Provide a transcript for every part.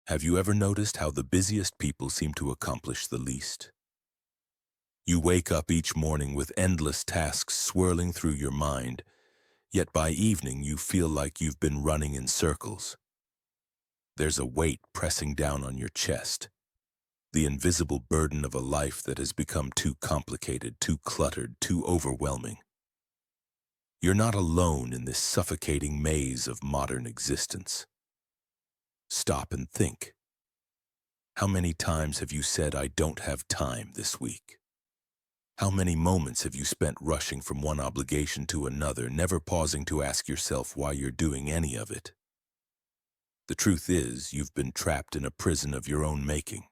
Have you ever noticed how the busiest people seem to accomplish the least? You wake up each morning with endless tasks swirling through your mind, yet by evening you feel like you've been running in circles. There's a weight pressing down on your chest, the invisible burden of a life that has become too complicated, too cluttered, too overwhelming. You're not alone in this suffocating maze of modern existence. Stop and think. How many times have you said, "I don't have time this week"? How many moments have you spent rushing from one obligation to another, never pausing to ask yourself why you're doing any of it? The truth is, you've been trapped in a prison of your own making,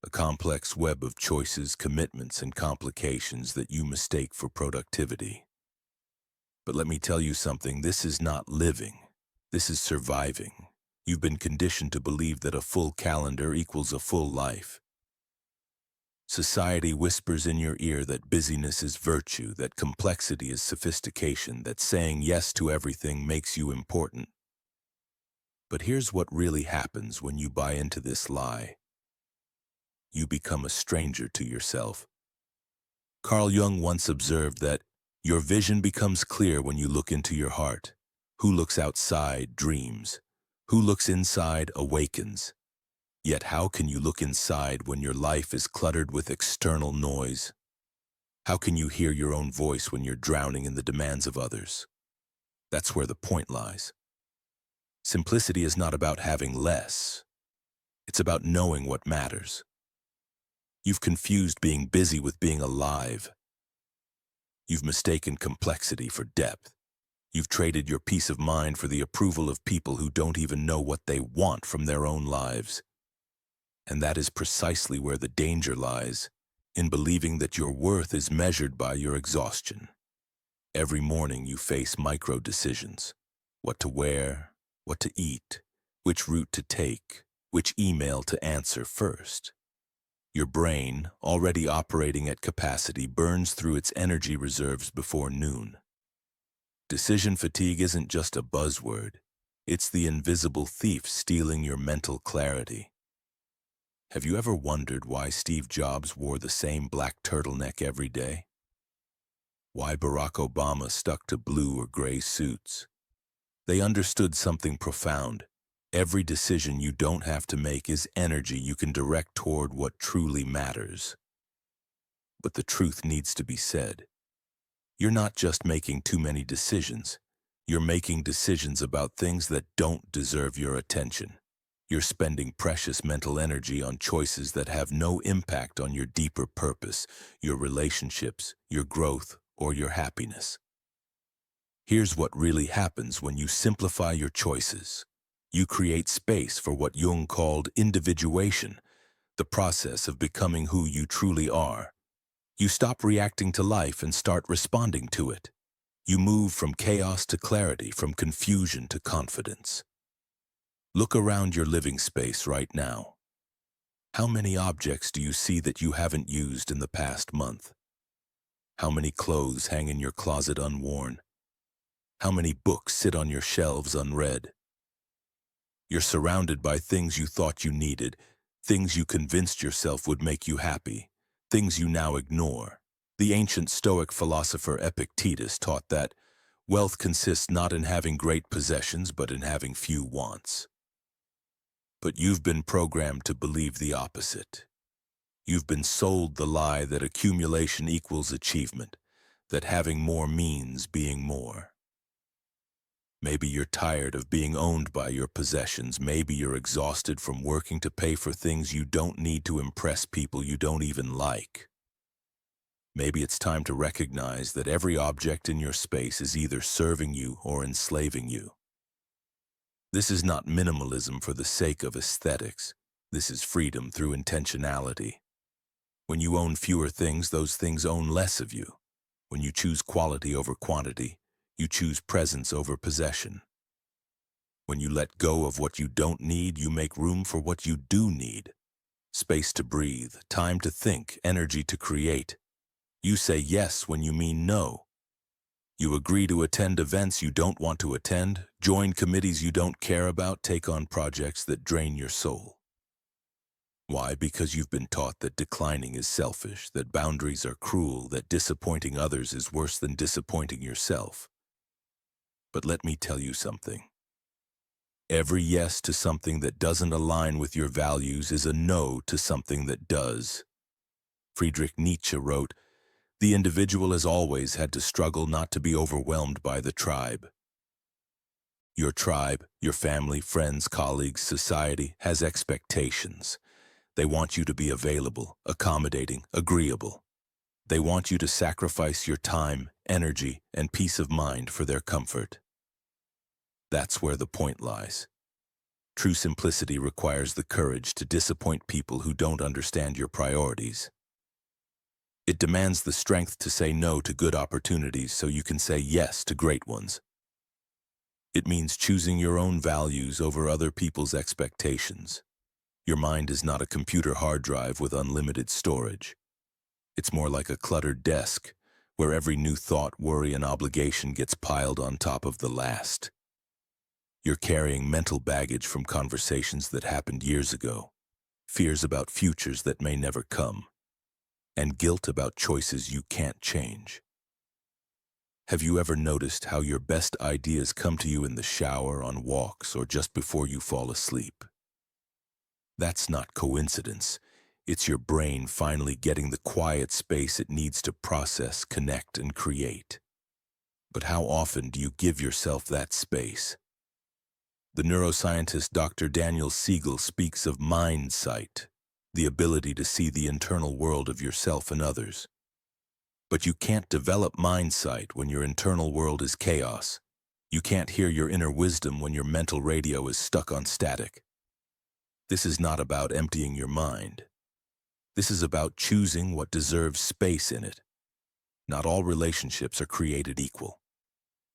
a complex web of choices, commitments, and complications that you mistake for productivity. But let me tell you something, this is not living. This is surviving. You've been conditioned to believe that a full calendar equals a full life. Society whispers in your ear that busyness is virtue, that complexity is sophistication, that saying yes to everything makes you important. But here's what really happens when you buy into this lie. You become a stranger to yourself. Carl Jung once observed that your vision becomes clear when you look into your heart. Who looks outside dreams. Who looks inside awakens. Yet how can you look inside when your life is cluttered with external noise? How can you hear your own voice when you're drowning in the demands of others? That's where the point lies. Simplicity is not about having less. It's about knowing what matters. You've confused being busy with being alive. You've mistaken complexity for depth. You've traded your peace of mind for the approval of people who don't even know what they want from their own lives. And that is precisely where the danger lies, in believing that your worth is measured by your exhaustion. Every morning you face micro-decisions: what to wear, what to eat, which route to take, which email to answer first. Your brain, already operating at capacity, burns through its energy reserves before noon. Decision fatigue isn't just a buzzword. It's the invisible thief stealing your mental clarity. Have you ever wondered why Steve Jobs wore the same black turtleneck every day? Why Barack Obama stuck to blue or gray suits? They understood something profound. Every decision you don't have to make is energy you can direct toward what truly matters. But the truth needs to be said. You're not just making too many decisions. You're making decisions about things that don't deserve your attention. You're spending precious mental energy on choices that have no impact on your deeper purpose, your relationships, your growth, or your happiness. Here's what really happens when you simplify your choices. You create space for what Jung called individuation, the process of becoming who you truly are. You stop reacting to life and start responding to it. You move from chaos to clarity, from confusion to confidence. Look around your living space right now. How many objects do you see that you haven't used in the past month? How many clothes hang in your closet unworn? How many books sit on your shelves unread? You're surrounded by things you thought you needed, things you convinced yourself would make you happy, things you now ignore. The ancient Stoic philosopher Epictetus taught that wealth consists not in having great possessions, but in having few wants. But you've been programmed to believe the opposite. You've been sold the lie that accumulation equals achievement, that having more means being more. Maybe you're tired of being owned by your possessions. Maybe you're exhausted from working to pay for things you don't need to impress people you don't even like. Maybe it's time to recognize that every object in your space is either serving you or enslaving you. This is not minimalism for the sake of aesthetics. This is freedom through intentionality. When you own fewer things, those things own less of you. When you choose quality over quantity, you choose presence over possession. When you let go of what you don't need, you make room for what you do need. Space to breathe, time to think, energy to create. You say yes when you mean no. You agree to attend events you don't want to attend, join committees you don't care about, take on projects that drain your soul. Why? Because you've been taught that declining is selfish, that boundaries are cruel, that disappointing others is worse than disappointing yourself. But let me tell you something. Every yes to something that doesn't align with your values is a no to something that does. Friedrich Nietzsche wrote, "The individual has always had to struggle not to be overwhelmed by the tribe." Your tribe, your family, friends, colleagues, society has expectations. They want you to be available, accommodating, agreeable. They want you to sacrifice your time, energy, and peace of mind for their comfort. That's where the point lies. True simplicity requires the courage to disappoint people who don't understand your priorities. It demands the strength to say no to good opportunities so you can say yes to great ones. It means choosing your own values over other people's expectations. Your mind is not a computer hard drive with unlimited storage. It's more like a cluttered desk, where every new thought, worry, and obligation gets piled on top of the last. You're carrying mental baggage from conversations that happened years ago, fears about futures that may never come, and guilt about choices you can't change. Have you ever noticed how your best ideas come to you in the shower, on walks, or just before you fall asleep? That's not coincidence. It's your brain finally getting the quiet space it needs to process, connect, and create. But how often do you give yourself that space? The neuroscientist Dr. Daniel Siegel speaks of mind sight, the ability to see the internal world of yourself and others. But you can't develop mind sight when your internal world is chaos. You can't hear your inner wisdom when your mental radio is stuck on static. This is not about emptying your mind. This is about choosing what deserves space in it. Not all relationships are created equal.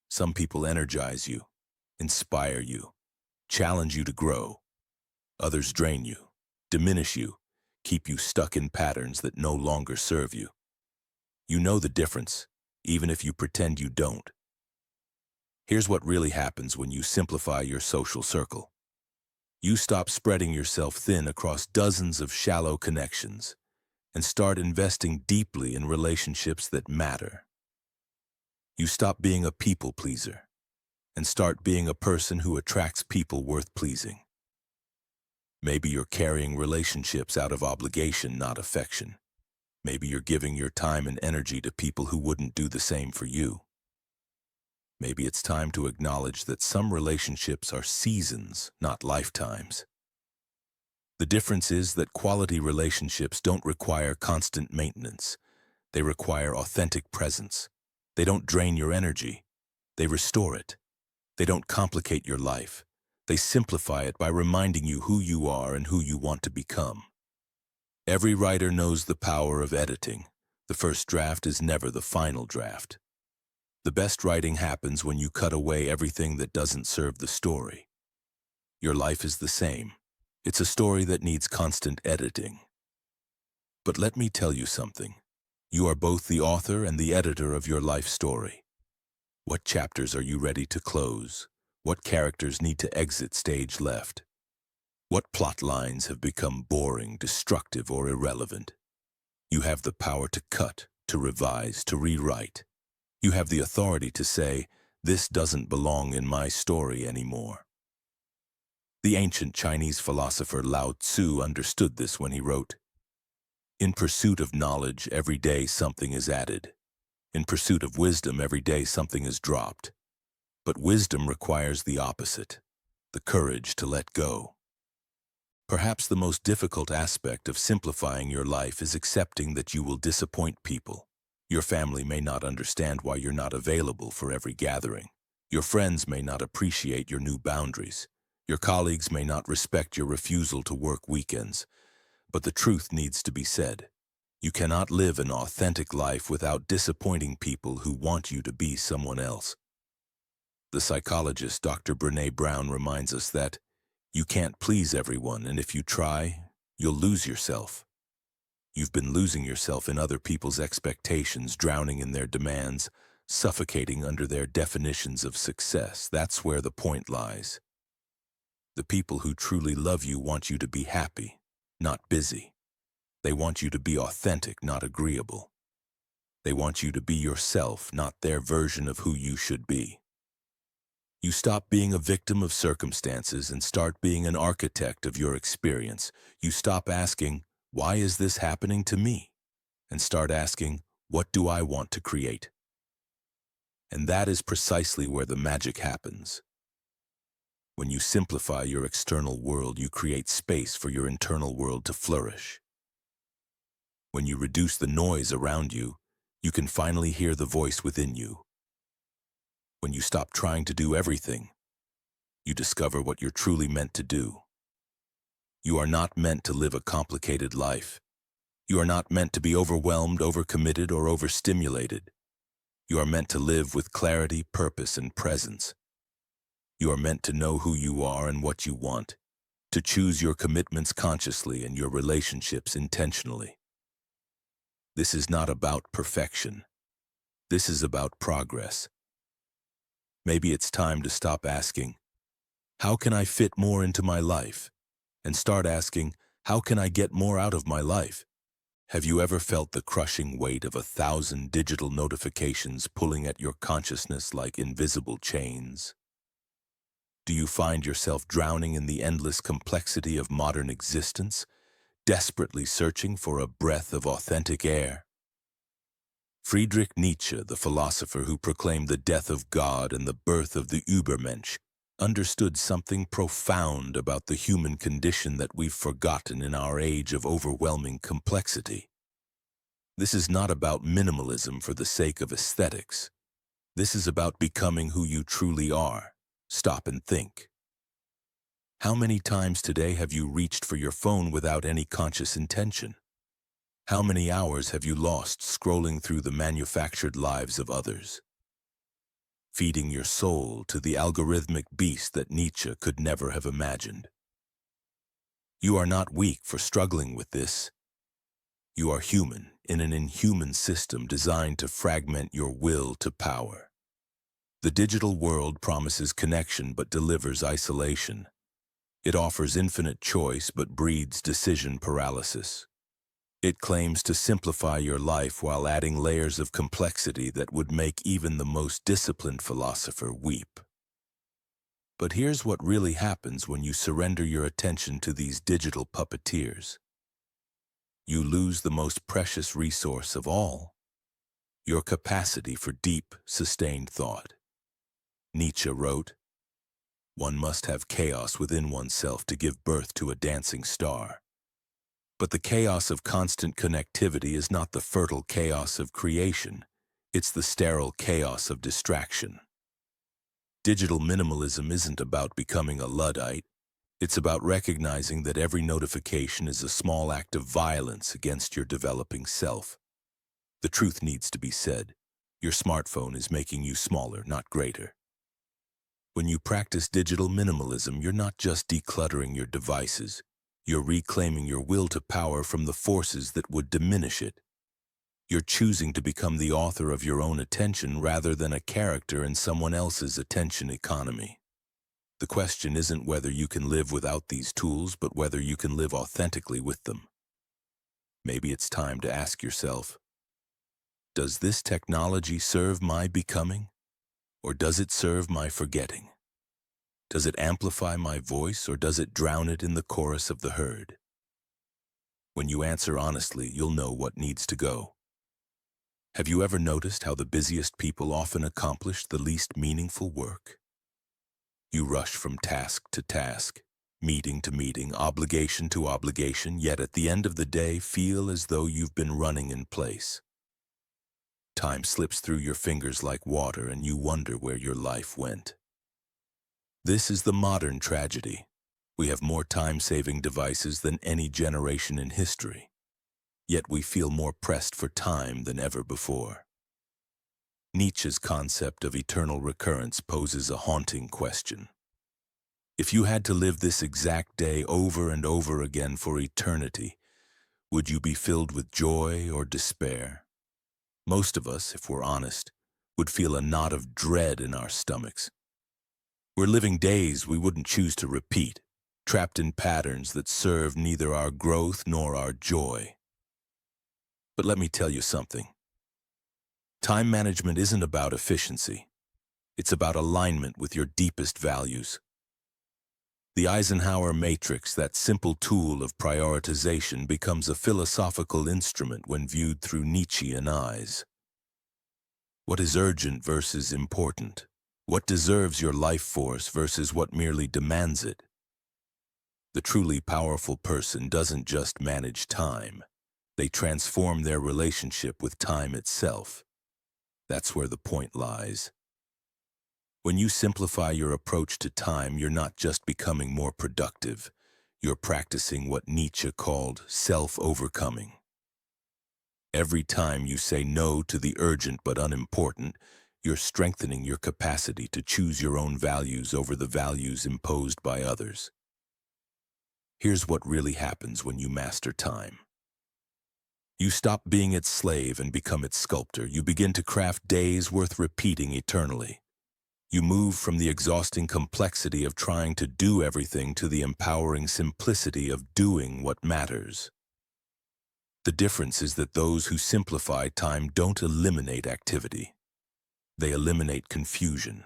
Some people energize you, inspire you, challenge you to grow. Others drain you, diminish you, keep you stuck in patterns that no longer serve you. You know the difference, even if you pretend you don't. Here's what really happens when you simplify your social circle. You stop spreading yourself thin across dozens of shallow connections and start investing deeply in relationships that matter. You stop being a people pleaser and start being a person who attracts people worth pleasing. Maybe you're carrying relationships out of obligation, not affection. Maybe you're giving your time and energy to people who wouldn't do the same for you. Maybe it's time to acknowledge that some relationships are seasons, not lifetimes. The difference is that quality relationships don't require constant maintenance. They require authentic presence. They don't drain your energy. They restore it. They don't complicate your life. They simplify it by reminding you who you are and who you want to become. Every writer knows the power of editing. The first draft is never the final draft. The best writing happens when you cut away everything that doesn't serve the story. Your life is the same. It's a story that needs constant editing. But let me tell you something. You are both the author and the editor of your life story. What chapters are you ready to close? What characters need to exit stage left? What plot lines have become boring, destructive, or irrelevant? You have the power to cut, to revise, to rewrite. You have the authority to say, "This doesn't belong in my story anymore." The ancient Chinese philosopher Lao Tzu understood this when he wrote, "In pursuit of knowledge, every day something is added. In pursuit of wisdom, every day something is dropped. But wisdom requires the opposite, the courage to let go." Perhaps the most difficult aspect of simplifying your life is accepting that you will disappoint people. Your family may not understand why you're not available for every gathering. Your friends may not appreciate your new boundaries. Your colleagues may not respect your refusal to work weekends. But the truth needs to be said. You cannot live an authentic life without disappointing people who want you to be someone else. The psychologist Dr. Brené Brown reminds us that you can't please everyone, and if you try, you'll lose yourself. You've been losing yourself in other people's expectations, drowning in their demands, suffocating under their definitions of success. That's where the point lies. The people who truly love you want you to be happy. not busy. They want you to be authentic, not agreeable. They want you to be yourself, not their version of who you should be. You stop being a victim of circumstances and start being an architect of your experience. You stop asking, "Why is this happening to me?" and start asking, "What do I want to create?" And that is precisely where the magic happens. When you simplify your external world, you create space for your internal world to flourish. When you reduce the noise around you, you can finally hear the voice within you. When you stop trying to do everything, you discover what you're truly meant to do. You are not meant to live a complicated life. You are not meant to be overwhelmed, overcommitted, or overstimulated. You are meant to live with clarity, purpose, and presence. You are meant to know who you are and what you want, to choose your commitments consciously and your relationships intentionally. This is not about perfection. This is about progress. Maybe it's time to stop asking, "How can I fit more into my life?" and start asking, "How can I get more out of my life?" Have you ever felt the crushing weight of 1,000 digital notifications pulling at your consciousness like invisible chains? Do you find yourself drowning in the endless complexity of modern existence, desperately searching for a breath of authentic air? Friedrich Nietzsche, the philosopher who proclaimed the death of God and the birth of the Übermensch, understood something profound about the human condition that we've forgotten in our age of overwhelming complexity. This is not about minimalism for the sake of aesthetics. This is about becoming who you truly are. Stop and think. How many times today have you reached for your phone without any conscious intention? How many hours have you lost scrolling through the manufactured lives of others? Feeding your soul to the algorithmic beast that Nietzsche could never have imagined. You are not weak for struggling with this. You are human in an inhuman system designed to fragment your will to power. The digital world promises connection but delivers isolation. It offers infinite choice but breeds decision paralysis. It claims to simplify your life while adding layers of complexity that would make even the most disciplined philosopher weep. But here's what really happens when you surrender your attention to these digital puppeteers. You lose the most precious resource of all, your capacity for deep, sustained thought. Nietzsche wrote, "One must have chaos within oneself to give birth to a dancing star." But the chaos of constant connectivity is not the fertile chaos of creation. It's the sterile chaos of distraction. Digital minimalism isn't about becoming a Luddite. It's about recognizing that every notification is a small act of violence against your developing self. The truth needs to be said. Your smartphone is making you smaller, not greater. When you practice digital minimalism, you're not just decluttering your devices. You're reclaiming your will to power from the forces that would diminish it. You're choosing to become the author of your own attention rather than a character in someone else's attention economy. The question isn't whether you can live without these tools, but whether you can live authentically with them. Maybe it's time to ask yourself, does this technology serve my becoming, or does it serve my forgetting? Does it amplify my voice, or does it drown it in the chorus of the herd? When you answer honestly, you'll know what needs to go. Have you ever noticed how the busiest people often accomplish the least meaningful work? You rush from task to task, meeting to meeting, obligation to obligation, yet at the end of the day feel as though you've been running in place. Time slips through your fingers like water and you wonder where your life went. This is the modern tragedy. We have more time-saving devices than any generation in history. Yet we feel more pressed for time than ever before. Nietzsche's concept of eternal recurrence poses a haunting question. If you had to live this exact day over and over again for eternity, would you be filled with joy or despair? Most of us, if we're honest, would feel a knot of dread in our stomachs. We're living days we wouldn't choose to repeat, trapped in patterns that serve neither our growth nor our joy. But let me tell you something. Time management isn't about efficiency. It's about alignment with your deepest values. The Eisenhower matrix, that simple tool of prioritization, becomes a philosophical instrument when viewed through Nietzschean eyes. What is urgent versus important? What deserves your life force versus what merely demands it? The truly powerful person doesn't just manage time. They transform their relationship with time itself. That's where the point lies. When you simplify your approach to time, you're not just becoming more productive. You're practicing what Nietzsche called self-overcoming. Every time you say no to the urgent but unimportant, you're strengthening your capacity to choose your own values over the values imposed by others. Here's what really happens when you master time. You stop being its slave and become its sculptor. You begin to craft days worth repeating eternally. You move from the exhausting complexity of trying to do everything to the empowering simplicity of doing what matters. The difference is that those who simplify time don't eliminate activity. They eliminate confusion.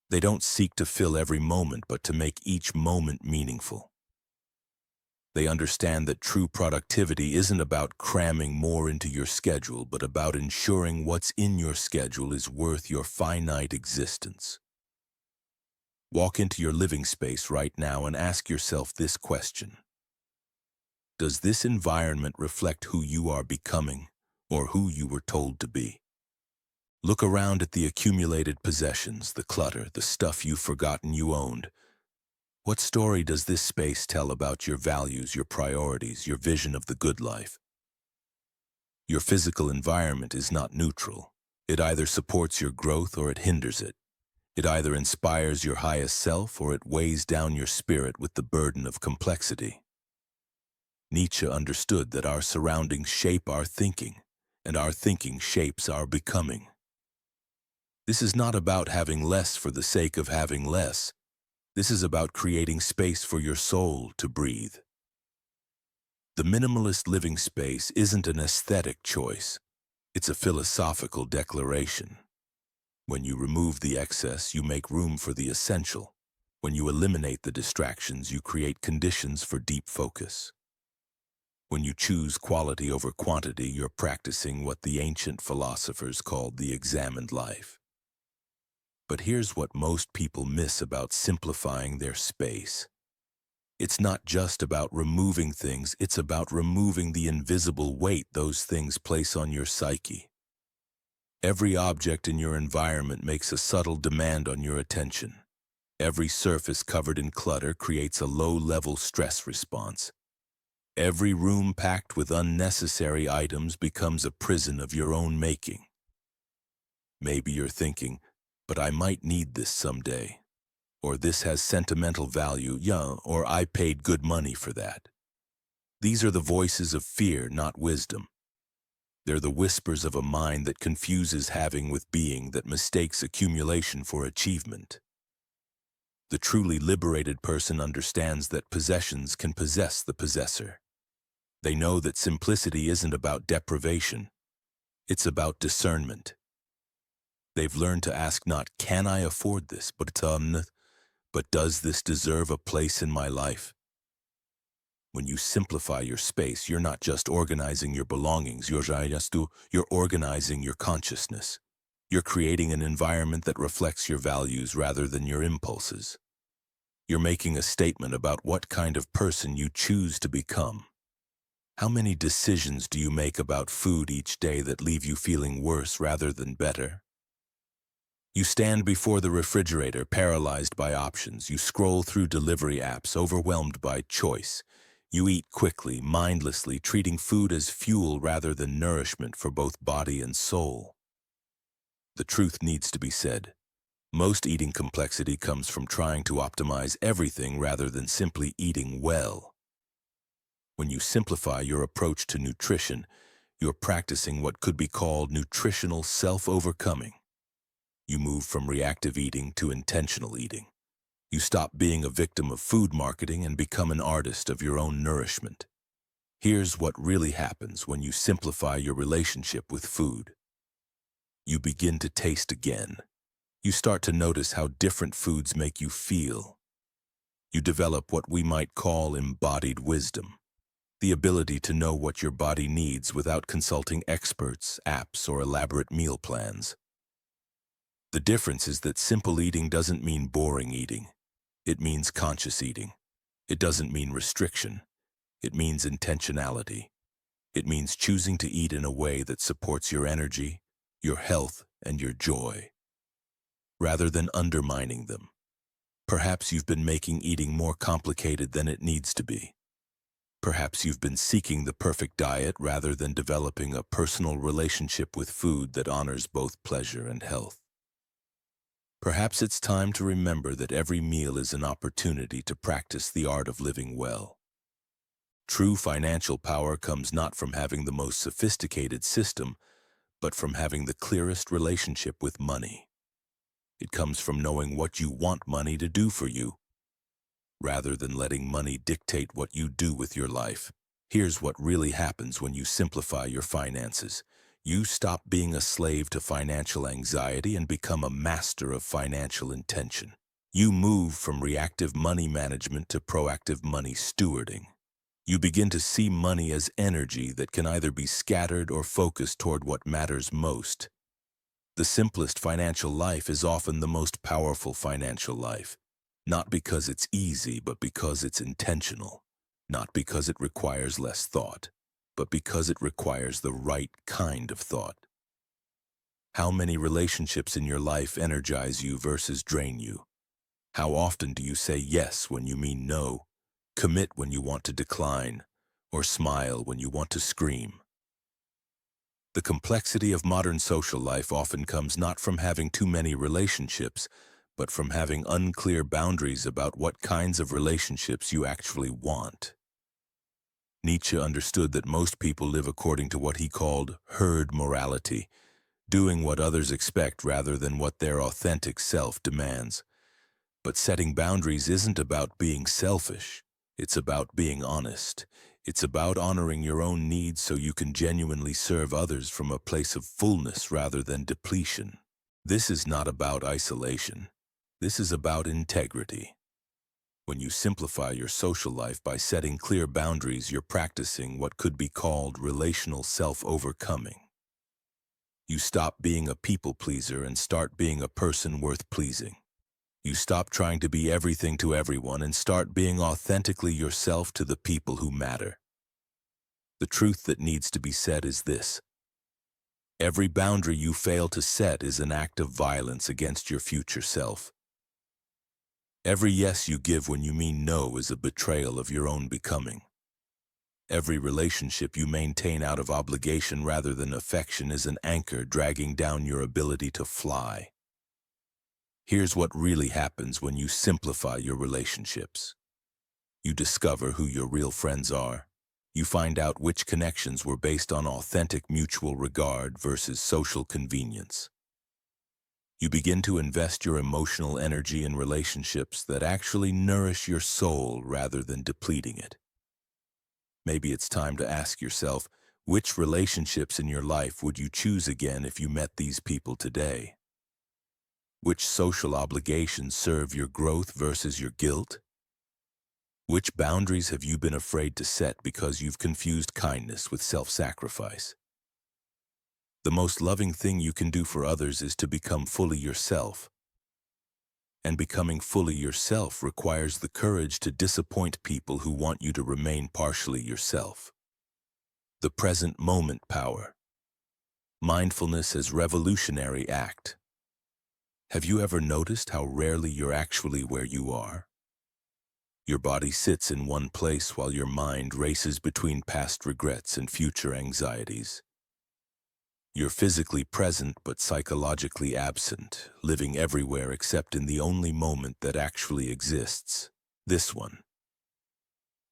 They don't seek to fill every moment, but to make each moment meaningful. They understand that true productivity isn't about cramming more into your schedule, but about ensuring what's in your schedule is worth your finite existence. Walk into your living space right now and ask yourself this question. Does this environment reflect who you are becoming or who you were told to be? Look around at the accumulated possessions, the clutter, the stuff you've forgotten you owned. What story does this space tell about your values, your priorities, your vision of the good life? Your physical environment is not neutral. It either supports your growth or it hinders it. It either inspires your highest self or it weighs down your spirit with the burden of complexity. Nietzsche understood that our surroundings shape our thinking, and our thinking shapes our becoming. This is not about having less for the sake of having less. This is about creating space for your soul to breathe. The minimalist living space isn't an aesthetic choice. It's a philosophical declaration. When you remove the excess, you make room for the essential. When you eliminate the distractions, you create conditions for deep focus. When you choose quality over quantity, you're practicing what the ancient philosophers called the examined life. But here's what most people miss about simplifying their space. It's not just about removing things, it's about removing the invisible weight those things place on your psyche. Every object in your environment makes a subtle demand on your attention. Every surface covered in clutter creates a low-level stress response. Every room packed with unnecessary items becomes a prison of your own making. Maybe you're thinking, but I might need this someday. Or this has sentimental value, yeah, or I paid good money for that. These are the voices of fear, not wisdom. They're the whispers of a mind that confuses having with being, that mistakes accumulation for achievement. The truly liberated person understands that possessions can possess the possessor. They know that simplicity isn't about deprivation. It's about discernment. They've learned to ask not, can I afford this, but does this deserve a place in my life? When you simplify your space, you're not just organizing your belongings, you're organizing your consciousness. You're creating an environment that reflects your values rather than your impulses. You're making a statement about what kind of person you choose to become. How many decisions do you make about food each day that leave you feeling worse rather than better? You stand before the refrigerator, paralyzed by options. You scroll through delivery apps, overwhelmed by choice. You eat quickly, mindlessly, treating food as fuel rather than nourishment for both body and soul. The truth needs to be said. Most eating complexity comes from trying to optimize everything rather than simply eating well. When you simplify your approach to nutrition, you're practicing what could be called nutritional self-overcoming. You move from reactive eating to intentional eating. You stop being a victim of food marketing and become an artist of your own nourishment. Here's what really happens when you simplify your relationship with food. You begin to taste again. You start to notice how different foods make you feel. You develop what we might call embodied wisdom, the ability to know what your body needs without consulting experts, apps, or elaborate meal plans. The difference is that simple eating doesn't mean boring eating. It means conscious eating. It doesn't mean restriction. It means intentionality. It means choosing to eat in a way that supports your energy, your health, and your joy, rather than undermining them. Perhaps you've been making eating more complicated than it needs to be. Perhaps you've been seeking the perfect diet rather than developing a personal relationship with food that honors both pleasure and health. Perhaps it's time to remember that every meal is an opportunity to practice the art of living well. True financial power comes not from having the most sophisticated system, but from having the clearest relationship with money. It comes from knowing what you want money to do for you, rather than letting money dictate what you do with your life. Here's what really happens when you simplify your finances. You stop being a slave to financial anxiety and become a master of financial intention. You move from reactive money management to proactive money stewarding. You begin to see money as energy that can either be scattered or focused toward what matters most. The simplest financial life is often the most powerful financial life, not because it's easy, but because it's intentional, not because it requires less thought, but because it requires the right kind of thought. How many relationships in your life energize you versus drain you? How often do you say yes when you mean no, commit when you want to decline, or smile when you want to scream? The complexity of modern social life often comes not from having too many relationships, but from having unclear boundaries about what kinds of relationships you actually want. Nietzsche understood that most people live according to what he called herd morality, doing what others expect rather than what their authentic self demands. But setting boundaries isn't about being selfish. It's about being honest. It's about honoring your own needs so you can genuinely serve others from a place of fullness rather than depletion. This is not about isolation. This is about integrity. When you simplify your social life by setting clear boundaries, you're practicing what could be called relational self-overcoming. You stop being a people pleaser and start being a person worth pleasing. You stop trying to be everything to everyone and start being authentically yourself to the people who matter. The truth that needs to be said is this: every boundary you fail to set is an act of violence against your future self. Every yes you give when you mean no is a betrayal of your own becoming. Every relationship you maintain out of obligation rather than affection is an anchor dragging down your ability to fly. Here's what really happens when you simplify your relationships. You discover who your real friends are. You find out which connections were based on authentic mutual regard versus social convenience. You begin to invest your emotional energy in relationships that actually nourish your soul rather than depleting it. Maybe it's time to ask yourself, which relationships in your life would you choose again if you met these people today? Which social obligations serve your growth versus your guilt? Which boundaries have you been afraid to set because you've confused kindness with self-sacrifice? The most loving thing you can do for others is to become fully yourself. And becoming fully yourself requires the courage to disappoint people who want you to remain partially yourself. The present moment power. Mindfulness as revolutionary act. Have you ever noticed how rarely you're actually where you are? Your body sits in one place while your mind races between past regrets and future anxieties. You're physically present but psychologically absent, living everywhere except in the only moment that actually exists, this one.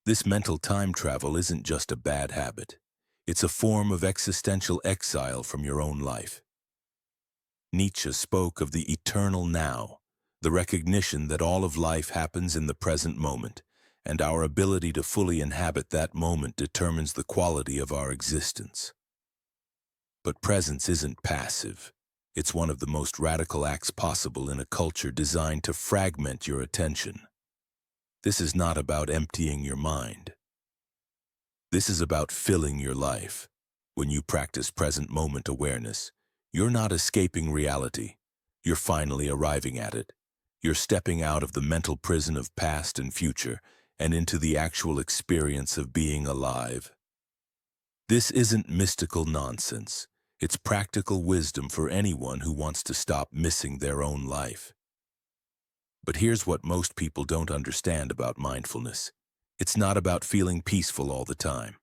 This mental time travel isn't just a bad habit. It's a form of existential exile from your own life. Nietzsche spoke of the eternal now, the recognition that all of life happens in the present moment, and our ability to fully inhabit that moment determines the quality of our existence. But presence isn't passive. It's one of the most radical acts possible in a culture designed to fragment your attention. This is not about emptying your mind. This is about filling your life. When you practice present moment awareness, you're not escaping reality. You're finally arriving at it. You're stepping out of the mental prison of past and future and into the actual experience of being alive. This isn't mystical nonsense. It's practical wisdom for anyone who wants to stop missing their own life. But here's what most people don't understand about mindfulness. It's not about feeling peaceful all the time.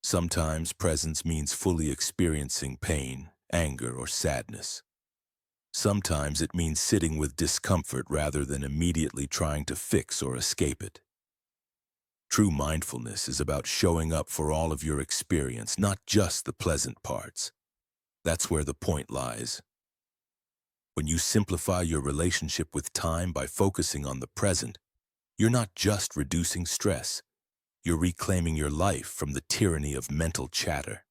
Sometimes presence means fully experiencing pain, anger, or sadness. Sometimes it means sitting with discomfort rather than immediately trying to fix or escape it. True mindfulness is about showing up for all of your experience, not just the pleasant parts. That's where the point lies. When you simplify your relationship with time by focusing on the present, you're not just reducing stress. You're reclaiming your life from the tyranny of mental chatter.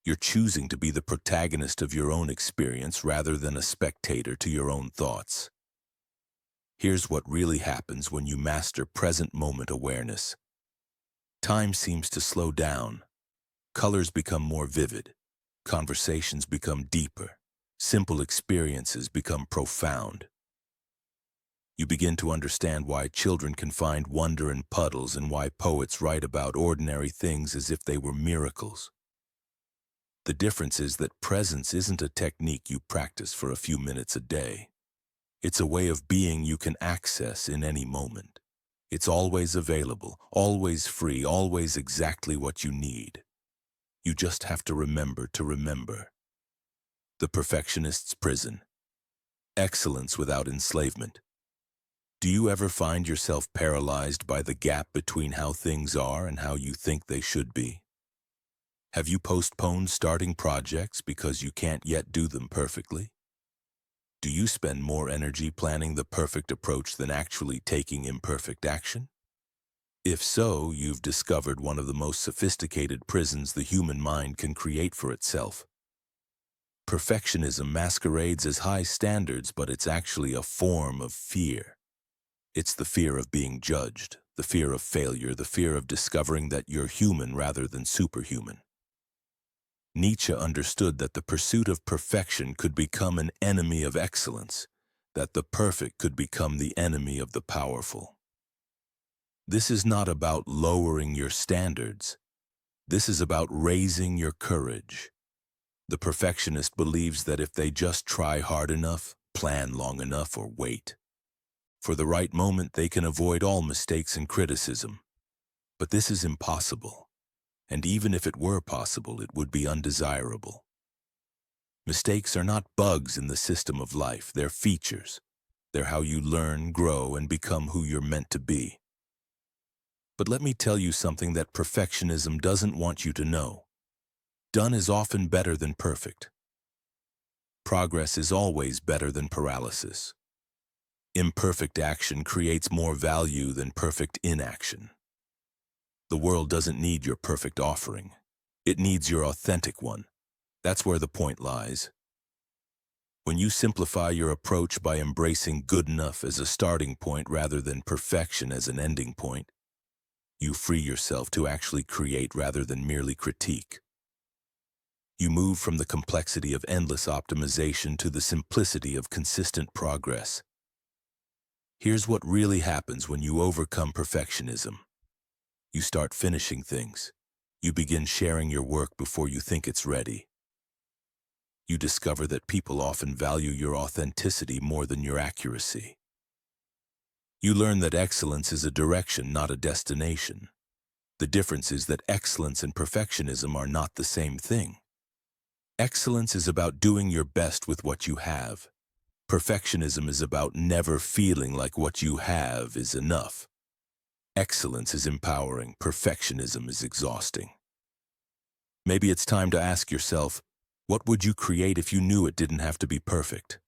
You're choosing to be the protagonist of your own experience rather than a spectator to your own thoughts. Here's what really happens when you master present moment awareness. Time seems to slow down. Colors become more vivid. Conversations become deeper. Simple experiences become profound. You begin to understand why children can find wonder in puddles and why poets write about ordinary things as if they were miracles. The difference is that presence isn't a technique you practice for a few minutes a day. It's a way of being you can access in any moment. It's always available, always free, always exactly what you need. You just have to remember to remember. The perfectionist's prison. Excellence without enslavement. Do you ever find yourself paralyzed by the gap between how things are and how you think they should be? Have you postponed starting projects because you can't yet do them perfectly? Do you spend more energy planning the perfect approach than actually taking imperfect action? If so, you've discovered one of the most sophisticated prisons the human mind can create for itself. Perfectionism masquerades as high standards, but it's actually a form of fear. It's the fear of being judged, the fear of failure, the fear of discovering that you're human rather than superhuman. Nietzsche understood that the pursuit of perfection could become an enemy of excellence, that the perfect could become the enemy of the powerful. This is not about lowering your standards. This is about raising your courage. The perfectionist believes that if they just try hard enough, plan long enough, or wait for the right moment, they can avoid all mistakes and criticism. But this is impossible. And even if it were possible, it would be undesirable. Mistakes are not bugs in the system of life. They're features. They're how you learn, grow, and become who you're meant to be. But let me tell you something that perfectionism doesn't want you to know. Done is often better than perfect. Progress is always better than paralysis. Imperfect action creates more value than perfect inaction. The world doesn't need your perfect offering. It needs your authentic one. That's where the point lies. When you simplify your approach by embracing good enough as a starting point rather than perfection as an ending point, you free yourself to actually create rather than merely critique. You move from the complexity of endless optimization to the simplicity of consistent progress. Here's what really happens when you overcome perfectionism. You start finishing things. You begin sharing your work before you think it's ready. You discover that people often value your authenticity more than your accuracy. You learn that excellence is a direction, not a destination. The difference is that excellence and perfectionism are not the same thing. Excellence is about doing your best with what you have. Perfectionism is about never feeling like what you have is enough. Excellence is empowering. Perfectionism is exhausting. Maybe it's time to ask yourself, what would you create if you knew it didn't have to be perfect?